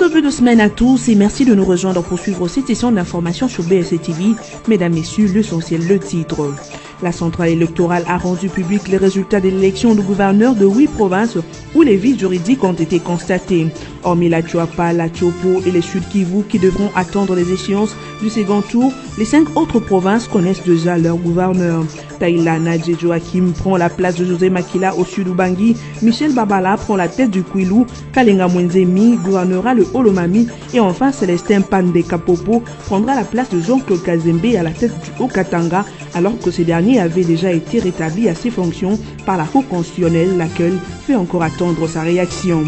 début de semaine à tous et merci de nous rejoindre pour suivre cette session d'information sur BSC TV. Mesdames, Messieurs, l'essentiel, le titre. La centrale électorale a rendu public les résultats de l'élection du gouverneur de 8 provinces où les vices juridiques ont été constatés. Hormis la Chuapa, la Chopo et les Sud Kivu qui devront attendre les échéances du second tour, les 5 autres provinces connaissent déjà leur gouverneur. Taïla Nadje Joachim prend la place de José Makila au sud Ubangi, Michel Babala prend la tête du Kwilu, Kalenga Mwenzemi gouvernera le Olomami et enfin Célestin Pandé Kapopo prendra la place de Jean-Claude Kazembe à la tête du Haut-Katanga alors que ce dernier avait déjà été rétabli à ses fonctions par la Cour constitutionnelle, laquelle fait encore attendre sa réaction.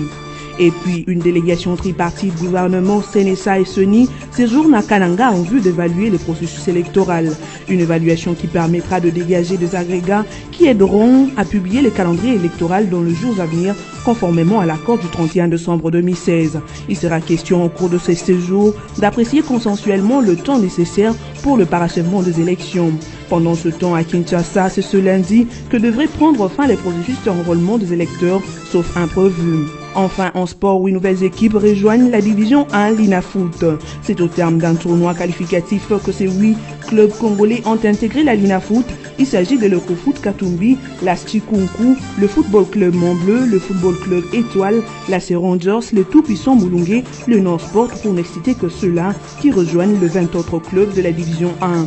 Et puis, une délégation tripartite gouvernement, CNSA et SENI séjourne à Kananga en vue d'évaluer le processus électoral. Une évaluation qui permettra de dégager des agrégats qui aideront à publier le calendrier électoral dans les jours à venir, conformément à l'accord du 31 décembre 2016. Il sera question au cours de ces séjours d'apprécier consensuellement le temps nécessaire pour le parachèvement des élections. Pendant ce temps, à Kinshasa, c'est ce lundi que devrait prendre fin les processus d'enrôlement des électeurs, sauf imprévu. Enfin, en sport, 8 nouvelles équipes rejoignent la division 1 Linafoot. C'est au terme d'un tournoi qualificatif que ces 8 clubs congolais ont intégré la Linafoot. Il s'agit de l'Ecofoot Katumbi, la Stikunku, le Football Club Montbleu, le Football Club Étoile, la Rangers, le tout-puissant Moulungué, le Nord Sport, pour ne citer que ceux-là qui rejoignent le 20 autres clubs de la division 1.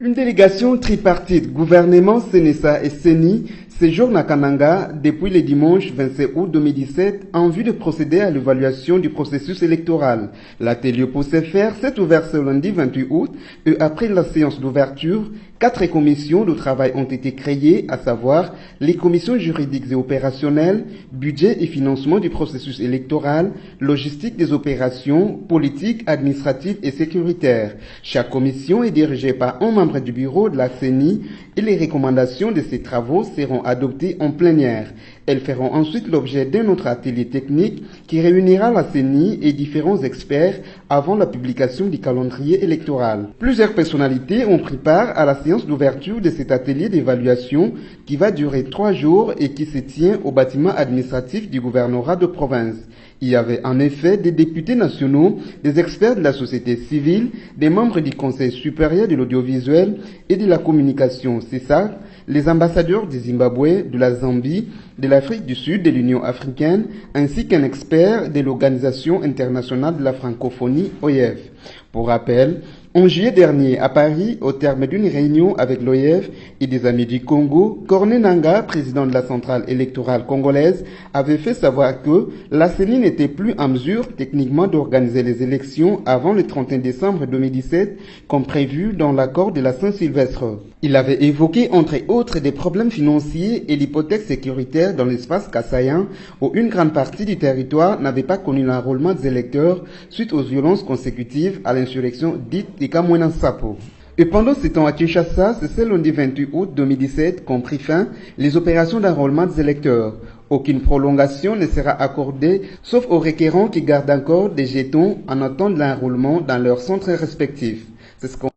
Une délégation tripartite, gouvernement, CNSA et CENI, séjourne à Kananga depuis le dimanche 27 août 2017 en vue de procéder à l'évaluation du processus électoral. L'atelier pour ce faire s'est ouvert ce lundi 28 août et après la séance d'ouverture, 4 commissions de travail ont été créées, à savoir les commissions juridiques et opérationnelles, budget et financement du processus électoral, logistique des opérations, politique, administrative et sécuritaire. Chaque commission est dirigée par un membre du bureau de la CENI et les recommandations de ces travaux seront adoptées en plénière. Elles feront ensuite l'objet d'un autre atelier technique qui réunira la CENI et différents experts avant la publication du calendrier électoral. Plusieurs personnalités ont pris part à la séance d'ouverture de cet atelier d'évaluation qui va durer 3 jours et qui se tient au bâtiment administratif du gouvernorat de province. Il y avait en effet des députés nationaux, des experts de la société civile, des membres du Conseil supérieur de l'audiovisuel et de la communication, c'est ça, les ambassadeurs du Zimbabwe, de la Zambie, de l'Afrique du Sud, de l'Union africaine, ainsi qu'un expert de l'Organisation internationale de la francophonie, OIF. Pour rappel, en juillet dernier, à Paris, au terme d'une réunion avec l'OIF et des amis du Congo, Corneille Nangaa, président de la centrale électorale congolaise, avait fait savoir que la CENI n'était plus en mesure techniquement d'organiser les élections avant le 31 décembre 2017, comme prévu dans l'accord de la Saint-Sylvestre. Il avait évoqué entre autres des problèmes financiers et l'hypothèque sécuritaire dans l'espace kassaïen, où une grande partie du territoire n'avait pas connu l'enrôlement des électeurs suite aux violences consécutives à l'insurrection dite de Kamwena Nsapu. Et pendant ce temps à Kinshasa, c'est ce lundi 28 août 2017 qu'ont pris fin les opérations d'enrôlement des électeurs. Aucune prolongation ne sera accordée, sauf aux requérants qui gardent encore des jetons en attendant l'enrôlement dans leurs centres respectifs. C'est ce qu'on...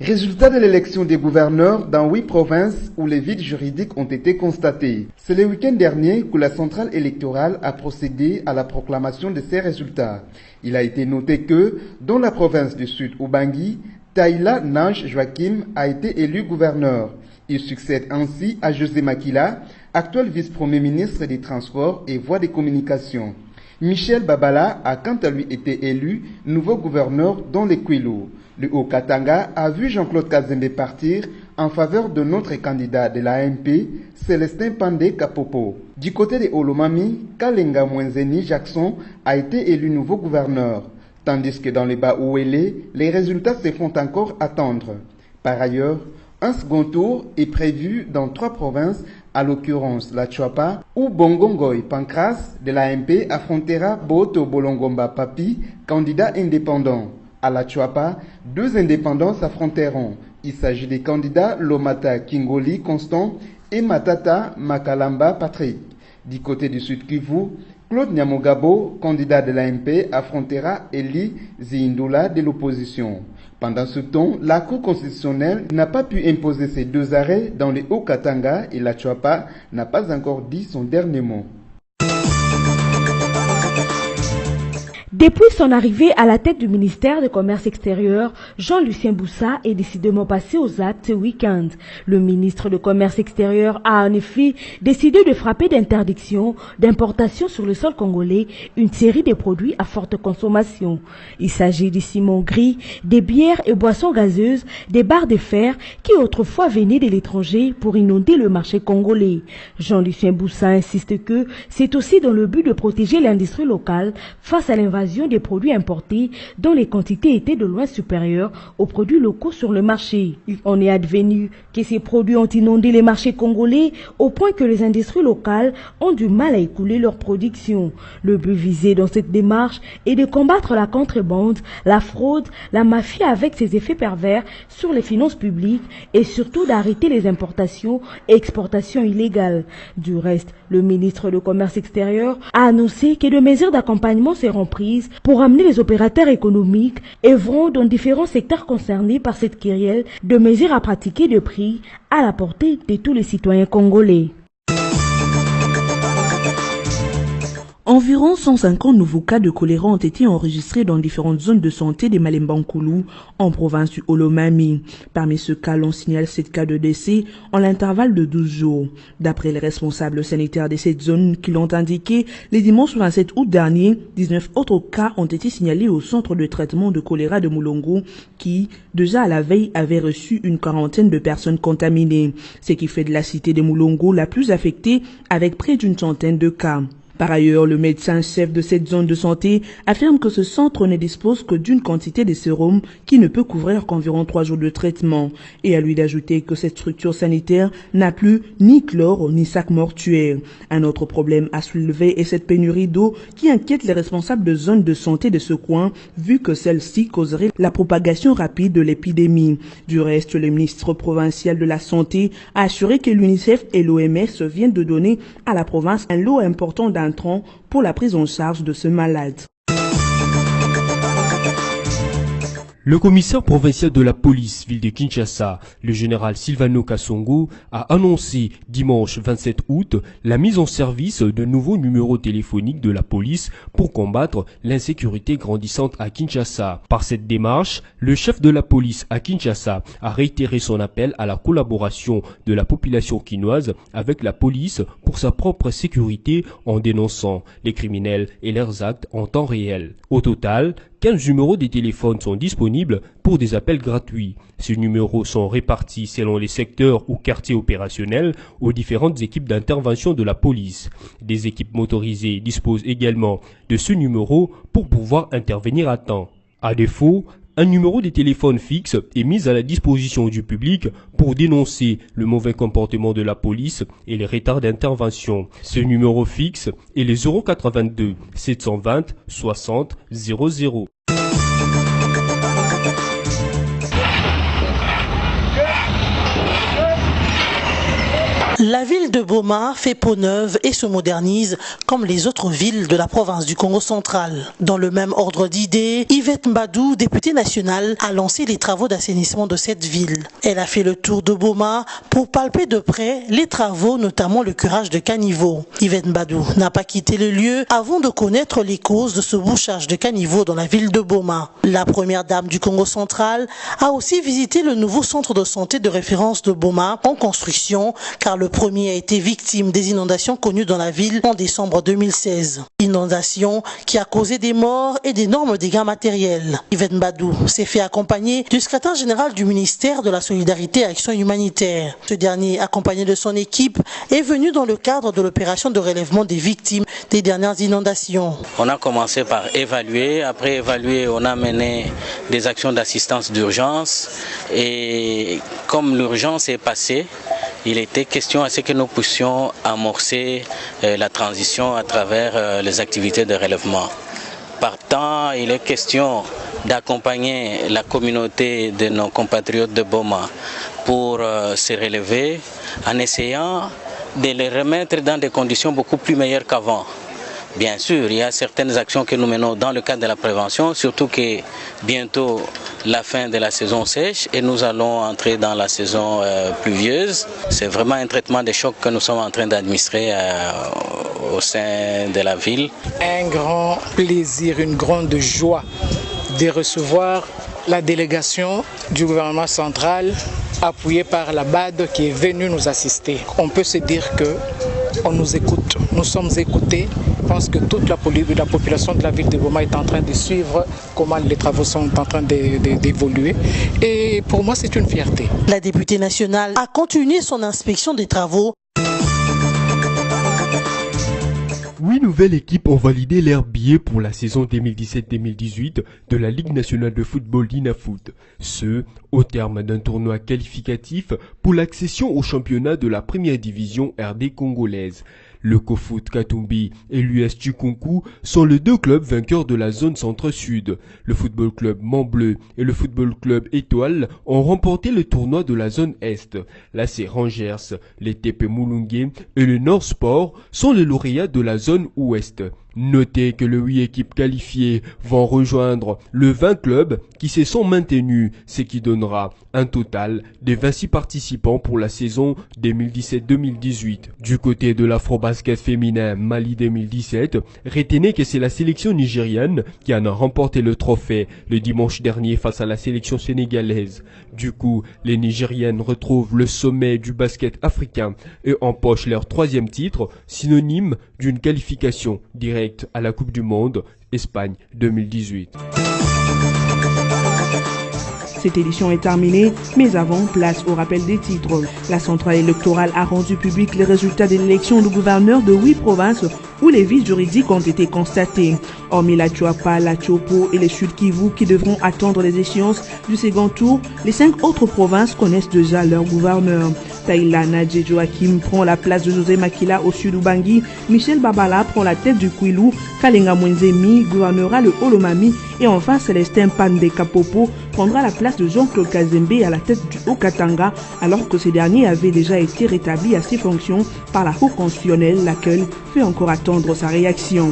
Résultat de l'élection des gouverneurs dans 8 provinces où les vides juridiques ont été constatés. C'est le week-end dernier que la centrale électorale a procédé à la proclamation de ces résultats. Il a été noté que, dans la province du Sud Ubangi, Taïla Nadje Joachim a été élu gouverneur. Il succède ainsi à José Makila, actuel vice-premier ministre des Transports et Voies de communication. Michel Babala a quant à lui été élu nouveau gouverneur dans les Kwilu. Le Haut-Katanga a vu Jean-Claude Kazembe partir en faveur de notre candidat de l'AMP, Célestin Pandé Kapopo. Du côté de Olomami, Kalenga Mwenzeni Jackson a été élu nouveau gouverneur, tandis que dans le Bas-Ouélé, les résultats se font encore attendre. Par ailleurs, un second tour est prévu dans 3 provinces, à l'occurrence la Chuapa, où Bongongoy Pancras de l'AMP affrontera Boto Bolongomba Papi, candidat indépendant. À la Chuapa, 2 indépendants s'affronteront. Il s'agit des candidats Lomata Kingoli Constant et Matata Makalamba Patrick. Du côté du Sud Kivu, Claude Nyamogabo, candidat de l'AMP, affrontera Eli Zindula de l'opposition. Pendant ce temps, la Cour constitutionnelle n'a pas pu imposer ces deux arrêts dans le Haut-Katanga et la Chouapa n'a pas encore dit son dernier mot. Depuis son arrivée à la tête du ministère du Commerce extérieur, Jean-Lucien Boussa est décidément passé aux actes ce week-end. Le ministre du Commerce extérieur a en effet décidé de frapper d'interdiction d'importation sur le sol congolais une série de produits à forte consommation. Il s'agit du ciment gris, des bières et boissons gazeuses, des barres de fer qui autrefois venaient de l'étranger pour inonder le marché congolais. Jean-Lucien Boussa insiste que c'est aussi dans le but de protéger l'industrie locale face à l'invasion des produits importés dont les quantités étaient de loin supérieures aux produits locaux sur le marché. On est advenu que ces produits ont inondé les marchés congolais au point que les industries locales ont du mal à écouler leur production. Le but visé dans cette démarche est de combattre la contrebande, la fraude, la mafia avec ses effets pervers sur les finances publiques et surtout d'arrêter les importations et exportations illégales. Du reste, le ministre du Commerce extérieur a annoncé que de mesures d'accompagnement seront prises pour amener les opérateurs économiques œuvrant dans différents secteurs concernés par cette querelle de mesures à pratiquer de prix à la portée de tous les citoyens congolais. Environ 150 nouveaux cas de choléra ont été enregistrés dans différentes zones de santé des Malemba-Nkulu en province du Olomami. Parmi ce cas, l'on signale 7 cas de décès en l'intervalle de 12 jours. D'après les responsables sanitaires de cette zone qui l'ont indiqué, les dimanches 27 août dernier, 19 autres cas ont été signalés au centre de traitement de choléra de Moulongo qui, déjà à la veille, avait reçu une quarantaine de personnes contaminées, ce qui fait de la cité de Moulongo la plus affectée avec près d'une centaine de cas. Par ailleurs, le médecin-chef de cette zone de santé affirme que ce centre ne dispose que d'une quantité de sérum qui ne peut couvrir qu'environ 3 jours de traitement, et à lui d'ajouter que cette structure sanitaire n'a plus ni chlore ni sac mortuaire. Un autre problème à soulever est cette pénurie d'eau qui inquiète les responsables de zones de santé de ce coin, vu que celle-ci causerait la propagation rapide de l'épidémie. Du reste, le ministre provincial de la Santé a assuré que l'UNICEF et l'OMS viennent de donner à la province un lot important d'intrants pour la prise en charge de ce malade. Le commissaire provincial de la police ville de Kinshasa, le général Silvano Kassongo, a annoncé dimanche 27 août la mise en service de nouveaux numéros téléphoniques de la police pour combattre l'insécurité grandissante à Kinshasa. Par cette démarche, le chef de la police à Kinshasa a réitéré son appel à la collaboration de la population quinoise avec la police pour sa propre sécurité en dénonçant les criminels et leurs actes en temps réel. Au total, 15 numéros de téléphone sont disponibles pour des appels gratuits. Ces numéros sont répartis selon les secteurs ou quartiers opérationnels aux différentes équipes d'intervention de la police. Des équipes motorisées disposent également de ce numéro pour pouvoir intervenir à temps. À défaut, un numéro de téléphone fixe est mis à la disposition du public pour dénoncer le mauvais comportement de la police et les retards d'intervention. Ce numéro fixe est le 082 720 60 00. La ville de Boma fait peau neuve et se modernise comme les autres villes de la province du Congo central. Dans le même ordre d'idées, Yvette Mbadou, députée nationale, a lancé les travaux d'assainissement de cette ville. Elle a fait le tour de Boma pour palper de près les travaux, notamment le curage de caniveaux. Yvette Mbadou n'a pas quitté le lieu avant de connaître les causes de ce bouchage de caniveaux dans la ville de Boma. La première dame du Congo central a aussi visité le nouveau centre de santé de référence de Boma en construction, car le premier a été victime des inondations connues dans la ville en décembre 2016. Inondation qui a causé des morts et d'énormes dégâts matériels. Yvette Mbadou s'est fait accompagner du secrétaire général du ministère de la Solidarité et Action humanitaire. Ce dernier, accompagné de son équipe, est venu dans le cadre de l'opération de relèvement des victimes des dernières inondations. On a commencé par évaluer. Après évaluer, on a mené des actions d'assistance d'urgence. Et comme l'urgence est passée, il était question à ce que nous puissions amorcer la transition à travers les activités de relèvement. Partant, il est question d'accompagner la communauté de nos compatriotes de Boma pour se relever en essayant de les remettre dans des conditions beaucoup plus meilleures qu'avant. Bien sûr, il y a certaines actions que nous menons dans le cadre de la prévention, surtout que bientôt la fin de la saison sèche et nous allons entrer dans la saison pluvieuse. C'est vraiment un traitement des chocs que nous sommes en train d'administrer au sein de la ville. Un grand plaisir, une grande joie de recevoir la délégation du gouvernement central appuyée par la BAD qui est venue nous assister. On peut se dire qu'on nous écoute, nous sommes écoutés. Je pense que toute la population de la ville de Boma est en train de suivre comment les travaux sont en train d'évoluer. Et pour moi, c'est une fierté. La députée nationale a continué son inspection des travaux. 8 nouvelles équipes ont validé leurs billets pour la saison 2017-2018 de la Ligue nationale de football l'INAFoot. Ce, au terme d'un tournoi qualificatif pour l'accession au championnat de la première division RD congolaise. Le Kofoot Katumbi et l'US Tukunku sont les deux clubs vainqueurs de la zone centre-sud. Le football club Mont-Bleu et le football club Étoile ont remporté le tournoi de la zone Est. L'AC Rangers, les TP Mulungue et le Nord Sport sont les lauréats de la zone Ouest. Notez que les 8 équipes qualifiées vont rejoindre le 20 clubs qui se sont maintenus, ce qui donnera un total de 26 participants pour la saison 2017-2018. Du côté de l'Afrobasket féminin Mali 2017, retenez que c'est la sélection nigériane qui en a remporté le trophée le dimanche dernier face à la sélection sénégalaise. Du coup, les Nigériennes retrouvent le sommet du basket africain et empochent leur 3e titre, synonyme d'une qualification directe à la Coupe du Monde Espagne 2018. Cette édition est terminée, mais avant, place au rappel des titres. La centrale électorale a rendu public les résultats de l'élection du gouverneur de 8 provinces où les vices juridiques ont été constatés. Hormis la Chuapa, la Chopo et les Sud Kivu qui devront attendre les échéances du second tour, les 5 autres provinces connaissent déjà leur gouverneur. Taïla Nadje Joachim prend la place de José Makila au sud Ubangi, Michel Babala prend la tête du Kwilu, Kalenga Mwenzemi gouvernera le Olomami et enfin Célestin Pande Kapopo prendra la place de Jean-Claude Kazembe à la tête du Haut-Katanga alors que ce dernier avait déjà été rétabli à ses fonctions par la Cour constitutionnelle, laquelle fait encore attendre sa réaction.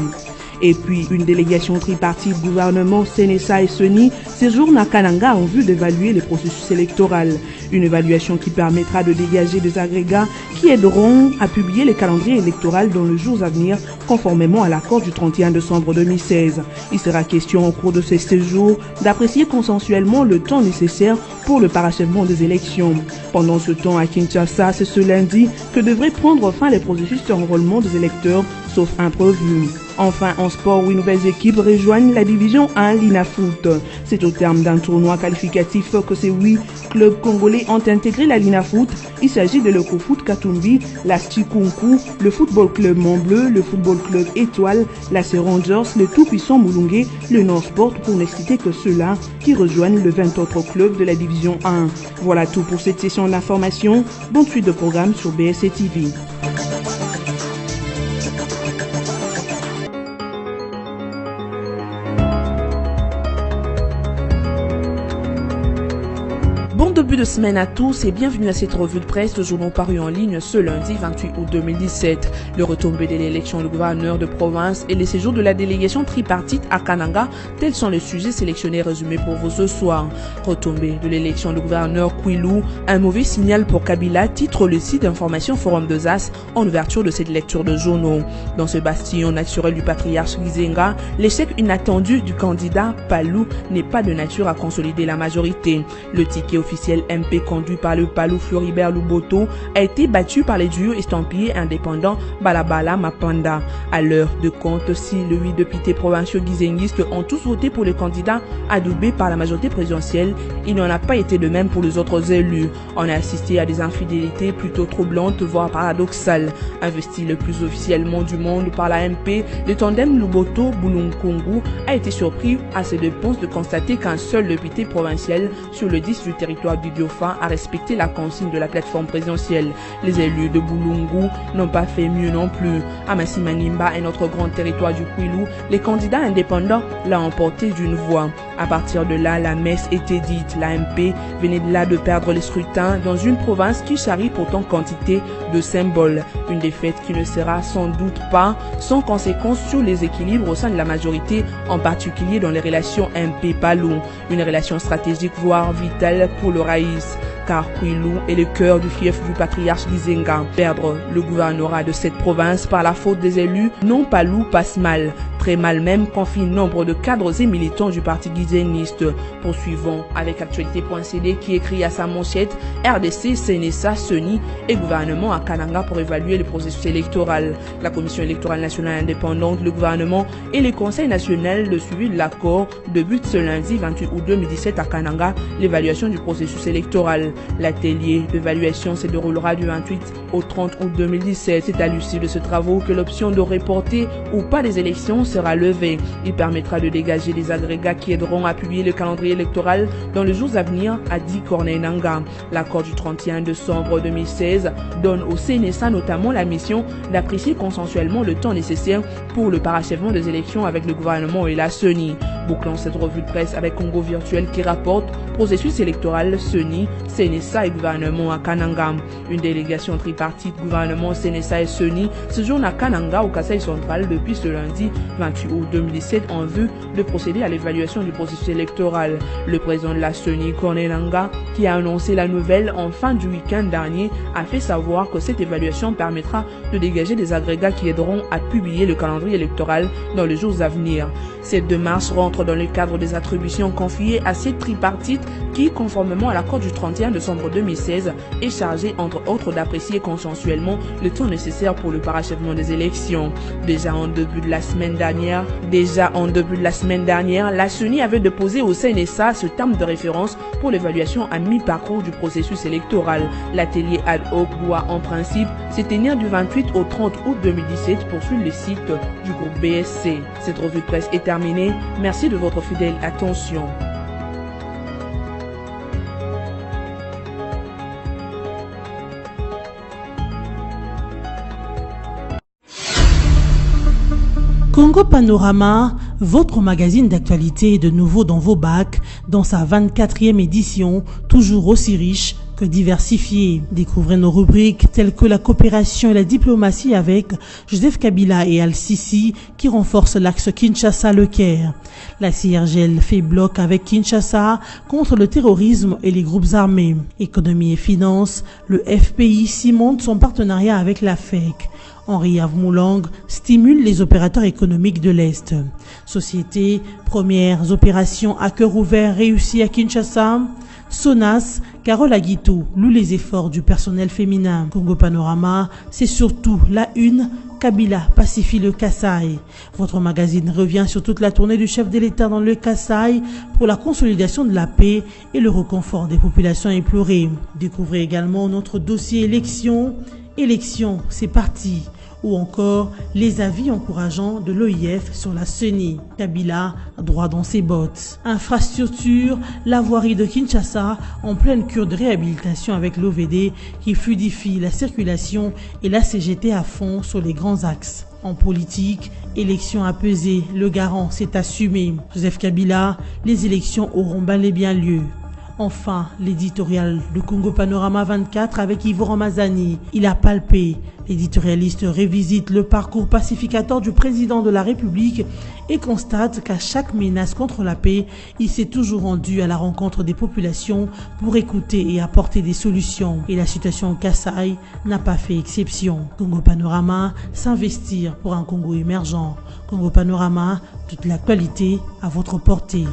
Et puis, une délégation tripartite gouvernement, CNSA et SENI séjourne à Kananga en vue d'évaluer les processus électoraux. Une évaluation qui permettra de dégager des agrégats qui aideront à publier les calendriers électoraux dans les jours à venir, conformément à l'accord du 31 décembre 2016. Il sera question au cours de ces séjours d'apprécier consensuellement le temps nécessaire pour le parachèvement des élections. Pendant ce temps, à Kinshasa, c'est ce lundi que devrait prendre fin les processus d'enrôlement des électeurs, sauf imprévu. Enfin, en sport, 8 nouvelles équipes rejoignent la division 1 l'INAFoot. C'est au terme d'un tournoi qualificatif que ces 8 clubs congolais ont intégré la l'INAFoot. Il s'agit de le Kofoot Katumbi, la Stikunku, le football club Mont-Bleu, le football club Étoile, la Rangers, le tout-puissant Mulungue, le Nord Sport, pour ne citer que ceux-là qui rejoignent le 20 autres clubs de la division 1. Voilà tout pour cette session d'information. Bonne suite de programme sur BSC TV. Bon début de semaine à tous et bienvenue à cette revue de presse de journaux parus en ligne ce lundi 28 août 2017. Le retombé de l'élection du gouverneur de province et les séjours de la délégation tripartite à Kananga, tels sont les sujets sélectionnés et résumés pour vous ce soir. Retombé de l'élection du gouverneur Kwilu, un mauvais signal pour Kabila, titre le site d'information Forum de Zas en ouverture de cette lecture de journaux. Dans ce bastillon naturel du patriarche Gizenga, l'échec inattendu du candidat Palou n'est pas de nature à consolider la majorité. Le ticket officiel MP conduit par le Palou Floribert Luboto a été battu par les duos estampillés indépendants Balabala Mapanda. À l'heure de compte, si les 8 députés provinciaux gizenguistes ont tous voté pour le candidat adoubé par la majorité présidentielle, il n'en a pas été de même pour les autres élus. On a assisté à des infidélités plutôt troublantes, voire paradoxales. Investi le plus officiellement du monde par la MP, le tandem Luboto-Boulonkongu a été surpris à ses dépenses de constater qu'un seul député provincial sur le 10 du territoire territoire du Diofa a respecté la consigne de la plateforme présidentielle. Les élus de Boulungu n'ont pas fait mieux non plus. À Massimanimba et notre grand territoire du Kwilu, les candidats indépendants l'ont emporté d'une voix. À partir de là, la messe était dite. L'AMP venait de là de perdre les scrutins dans une province qui charrie pourtant quantité de symboles. Une défaite qui ne sera sans doute pas sans conséquence sur les équilibres au sein de la majorité, en particulier dans les relations MP-Palou. Une relation stratégique voire vitale pour le Raïs, car Kwilu est le cœur du fief du patriarche Gizenga. Perdre le gouvernorat de cette province par la faute des élus non Palou passe mal. Très mal même, confie nombre de cadres et militants du parti guiséniste. Poursuivons avec actualité.cd qui écrit à sa manchette RDC, CNSA, CENI et gouvernement à Kananga pour évaluer le processus électoral. La Commission électorale nationale indépendante, le gouvernement et le Conseil national de suivi de l'accord débutent ce lundi 28 août 2017 à Kananga l'évaluation du processus électoral. L'atelier d'évaluation se déroulera du 28 au 30 août 2017. C'est à l'issue de ce travaux que l'option de reporter ou pas des élections sera levée. Il permettra de dégager des agrégats qui aideront à publier le calendrier électoral dans les jours à venir, a dit Corneille Nangaa. L'accord du 31 décembre 2016 donne au CNSA notamment la mission d'apprécier consensuellement le temps nécessaire pour le parachèvement des élections avec le gouvernement et la CENI. Bouclons cette revue de presse avec Congo Virtuel qui rapporte processus électoral CENI, CNSA et gouvernement à Kananga. Une délégation tripartite gouvernement, CNSA et CENI séjourne à Kananga au Kasaï central depuis ce lundi 28 août 2017 en vue de procéder à l'évaluation du processus électoral. Le président de la CENI, Corneille Nangaa, qui a annoncé la nouvelle en fin du week-end dernier, a fait savoir que cette évaluation permettra de dégager des agrégats qui aideront à publier le calendrier électoral dans les jours à venir. Cette démarche rentre dans le cadre des attributions confiées à cette tripartite qui, conformément à l'accord du 31 décembre 2016, est chargée entre autres d'apprécier consensuellement le temps nécessaire pour le parachèvement des élections. Déjà en début de la semaine dernière, la CENI avait déposé au CNSA ce terme de référence pour l'évaluation à mi-parcours du processus électoral. L'atelier ad hoc doit en principe se tenir du 28 au 30 août 2017 pour suivre le site du groupe BSC. Cette revue de presse est terminée. Merci de votre fidèle attention. Congo Panorama, votre magazine d'actualité est de nouveau dans vos bacs, dans sa 24e édition, toujours aussi riche que diversifiée. Découvrez nos rubriques telles que la coopération et la diplomatie avec Joseph Kabila et Al-Sisi qui renforcent l'axe Kinshasa-Le Caire. La CIRGL fait bloc avec Kinshasa contre le terrorisme et les groupes armés. Économie et finances, le FPI cimente son partenariat avec la FEC. Henri Avmoulang stimule les opérateurs économiques de l'Est. Société, premières opérations à cœur ouvert réussies à Kinshasa. Sonas, Carole Aguito loue les efforts du personnel féminin. Congo Panorama, c'est surtout la une. Kabila pacifie le Kasaï. Votre magazine revient sur toute la tournée du chef de l'État dans le Kasaï pour la consolidation de la paix et le reconfort des populations éplorées. Découvrez également notre dossier élections. Élections, c'est parti. Ou encore les avis encourageants de l'OIF sur la CENI. Kabila, droit dans ses bottes. Infrastructure, la voirie de Kinshasa en pleine cure de réhabilitation avec l'OVD qui fluidifie la circulation et la CGT à fond sur les grands axes. En politique, élections apaisées, le garant s'est assumé. Joseph Kabila, les élections auront bel et bien lieu. Enfin, l'éditorial de Congo Panorama 24 avec Yves Ramazani. Il a palpé. L'éditorialiste revisite le parcours pacificateur du président de la République et constate qu'à chaque menace contre la paix, il s'est toujours rendu à la rencontre des populations pour écouter et apporter des solutions. Et la situation au Kasaï n'a pas fait exception. Congo Panorama, s'investir pour un Congo émergent. Congo Panorama, toute l'actualité à votre portée.